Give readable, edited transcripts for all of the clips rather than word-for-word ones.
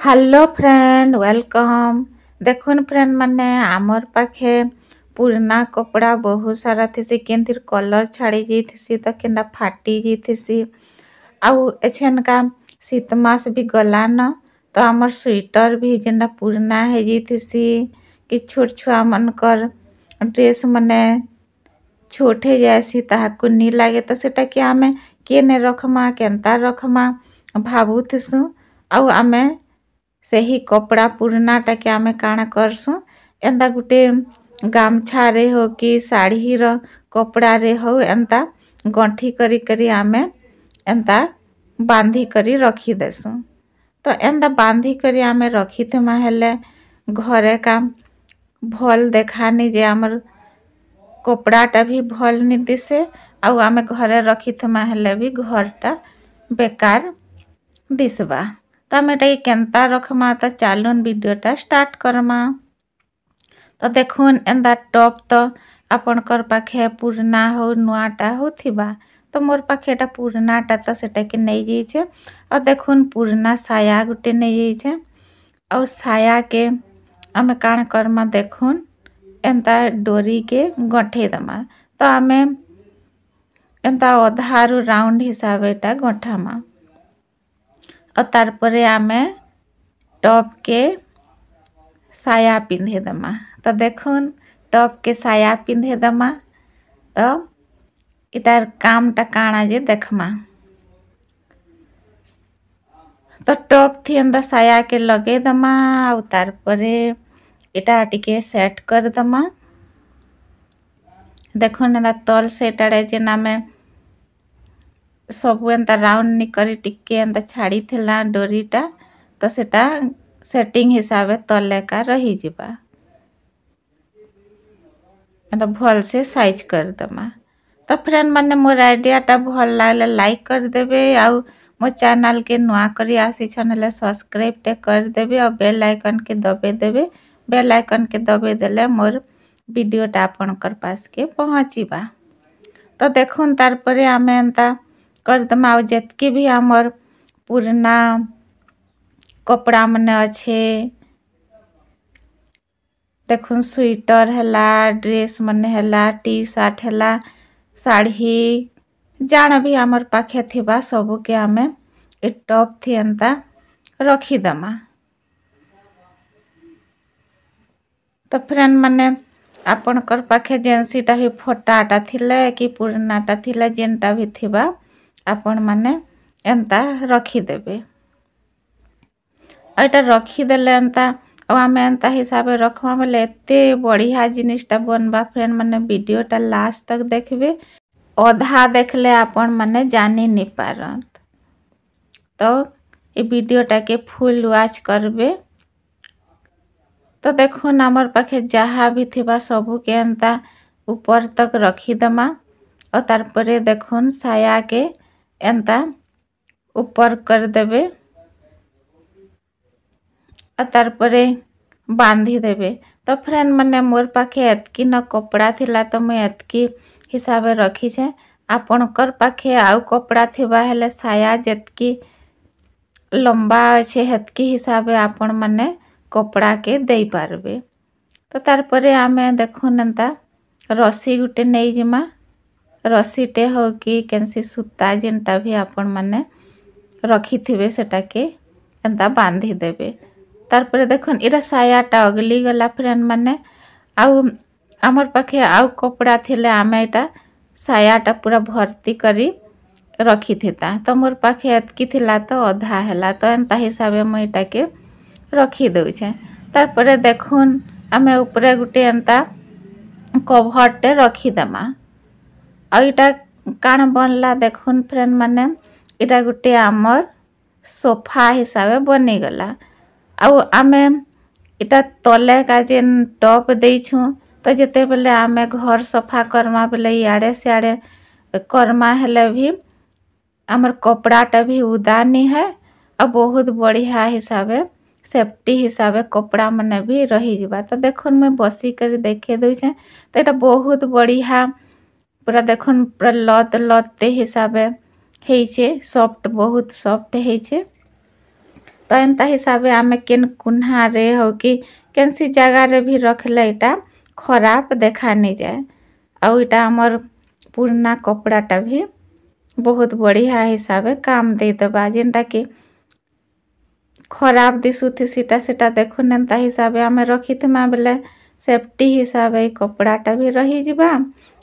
Hello friend welcome. देखुन friend माने आमर पाखे पुराना कपड़ा बहुत सारा थी केंथि कलर छाड़ी जाइथिसी तो केनडा फाटी जाइथिसी आउ एछन का शीत मास भी गलान तो आमर स्वेटर भी जेनडा पुराना है जाइथिसी कि छोट छुआ मनकर ड्रेस माने छोट है जायसी ताहाकु नी लागे तो सेटा कि आमे केने रखमा केनता रखमा भाबुथिसु आउ आमे सही कपड़ा पुरानाटा के आमे काना करसु एंदा गुटे गामछा रे हो कि साड़ी रो कपड़ा रे हो एंता गंठी करी करी आमे एंता बांधी करी रखी देसु। तो एंदा बांधी करी आमे रखी थमा हेले घरे का भल देखानी जे आमर कपड़ाटा भी भल नि दिसे आउ आमे घरे रखी थमा हेले भी घरटा बेकार दिसबा। तो आम एटा केनता रखमा तो चालून वीडियोटा स्टार्ट करमा। तो देखुन एंदा टॉप तो आपनकर पाखे पुराना हो नुआटा होथिबा तो मोर पाखे एटा पुरानाटा तो सेटा के नै जाइछे और देखुन पुराना साया गुटे नै जाइछे और साया के आमे काण करमा देखुन एंता डोरी के गंठे दमा। तो आमे एंता अधारु राउंड हिसाब एटा गंठामा और तारपरे आमे टॉप के साया पिंधे दमा। तो देखुन टॉप के साया पिंधे दमा तो इतार कामटा काना जे देखमा। तो टॉप थी अंदा साया के लगे दमा और तारपरे इटा टिके सेट कर दमा। देखुन एंदा तल सेटाड़े जे नामे सबु एंता राउंड नि करी टिके एंता छाड़ी थिला डोरीटा तो सेटा सेटिंग हिसाबे तले का रही जिबा एंता भल से साइज कर दमा। तो फ्रेंड माने मोर आइडियाटा भल लागले लाइक कर देबे आउ मो चैनल के नुआ करी आसी चैनल सब्सक्राइब टे कर देबे और बेल आइकन के दबे देबे। बेल आइकन के दबे देले मोर वीडियोटा आपनकर पास के पहुँचीबा। तो देखुन तारपरे आमे एंता कर दमा और जेतकी भी हमर पुराना कपड़ा मने अच्छे देखुन स्वेटर हैला ड्रेस मने हैला टी शर्ट हैला साड़ी जाना भी हमर पाखे थिबा सबू के आमे ए टॉप थी एंता रखी दमा। तो फ्रेंड माने आपनकर पाखे जेंसीटा भी फोटाटा थिले कि पुरानाटा थिले जेनटा भी थिबा आपण माने एंता रखी देबे। एटा रखी देले एंता और आमे एंता हिसाबे रखमा बेले एते बढ़िया जिनिसटा बनबा फ्रेंड माने वीडियोटा लास्ट तक देखबे अधा देखले आपण माने जानी नि पारत। तो ए वीडियोटा के फुल वॉच करबे। तो देखुन हमर पाखे जहाँ भी थिबा सबू के एंता ऊपर तक रखी दमा और तारपरे देखुन साया के एंता ऊपर कर देबे और तारपरे बांधी देबे। तो फ्रेंड माने मोर पाखे एतकी न कपड़ा थिला तो मैं एतकी हिसाबे रखी छे। आपनकर पाखे आउ कपड़ा थिबा हेले साया जेतकी लंबा अच्छे हेतकी हिसाबे आपण माने कपड़ा के दे पारबे। तो तारपरे आमे देखुन एंता रस्सी गुटे नै जिमा रस्सीटे हो कि केनसी सूता जेनटा भी आपण माने रखी थिबे सेटा के एंता बांधी देबे। तारपरे देखुन इरा सायाटा अगली गला फ्रेंड माने आउ आमर पाखे आउ कपड़ा थिले आमे एटा सायाटा पूरा भर्ती करी रखी थिता। तो मोर पाखे एतकी थिला तो अधा हैला तो एंता हिसाबे मैं एटा के रखी दउछे। तारपरे देखुन आमे ऊपरे गुटे एंता कभरटे रखी दमा और इटा काण बनला देखुन फ्रेंड माने इटा गुटे आमर सोफा हिसाबे बनी गला। आउ आमे इटा तले का जेन टॉप देइछु तो जेते बेले आमे घर सफा करमा बेले याड़े सियाड़े करमा हेले भी आमर कपड़ाटा भी उदानी है और बहुत बढ़िया हिसाबे सेफ्टी हिसाबे कपड़ा मने भी रही जिबा। तो देखुन मैं बसी कर देखे दउछे तो एटा बहुत बढ़िया पूरा देखुन पूरा लत लते हिसाबे हेइछे सॉफ्ट बहुत सॉफ्ट हेइछे। ତ ଏନ୍ତା ହିସାବେ ଆମେ କେନ୍ କୁହ୍ନାରେ ହଉ କି କେନ୍ସି ଜାଗାରେ ବି ରଖିଲେ ଏଇଟା ଖରାପ ଦେଖା ନି ଯାଏ। ଆଉ ଏଇଟା ଆମର୍ ପୁରୁଣା କପଡ଼ାଟା ବି ବହୁତ ବଢ଼ିଆ ହିସାବେ କାମ ଦେଇଦେବା। ଯେନ୍ଟା କି ଖରାପ ଦିଶୁଥିସିଟା ସେଟା ଦେଖୁନ୍ ଏନ୍ତା ହିସାବେ ଆମେ ରଖିଥିମା ବେଲେ ସେଫ୍ଟି ହିସାବେ ଏଇ କପଡ଼ାଟା ବି ରହିଯିବା।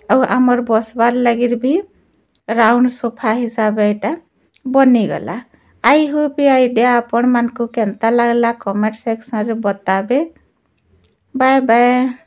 ଆଉ ଆମର୍ ବସବାର୍ ଲାଗିର୍ ବି ରାଉଣ୍ଡ ସୋଫା ହିସାବେ ଏଇଟା ବନିଗଲା। ଆଇ ହୋପ୍ ଏ ଆଇଡ଼ିଆ ଆପଣମାନଙ୍କୁ କେନ୍ତା ଲାଗଲା କମେଣ୍ଟ ସେକ୍ସନରେ ବତାବେ। Bye bye.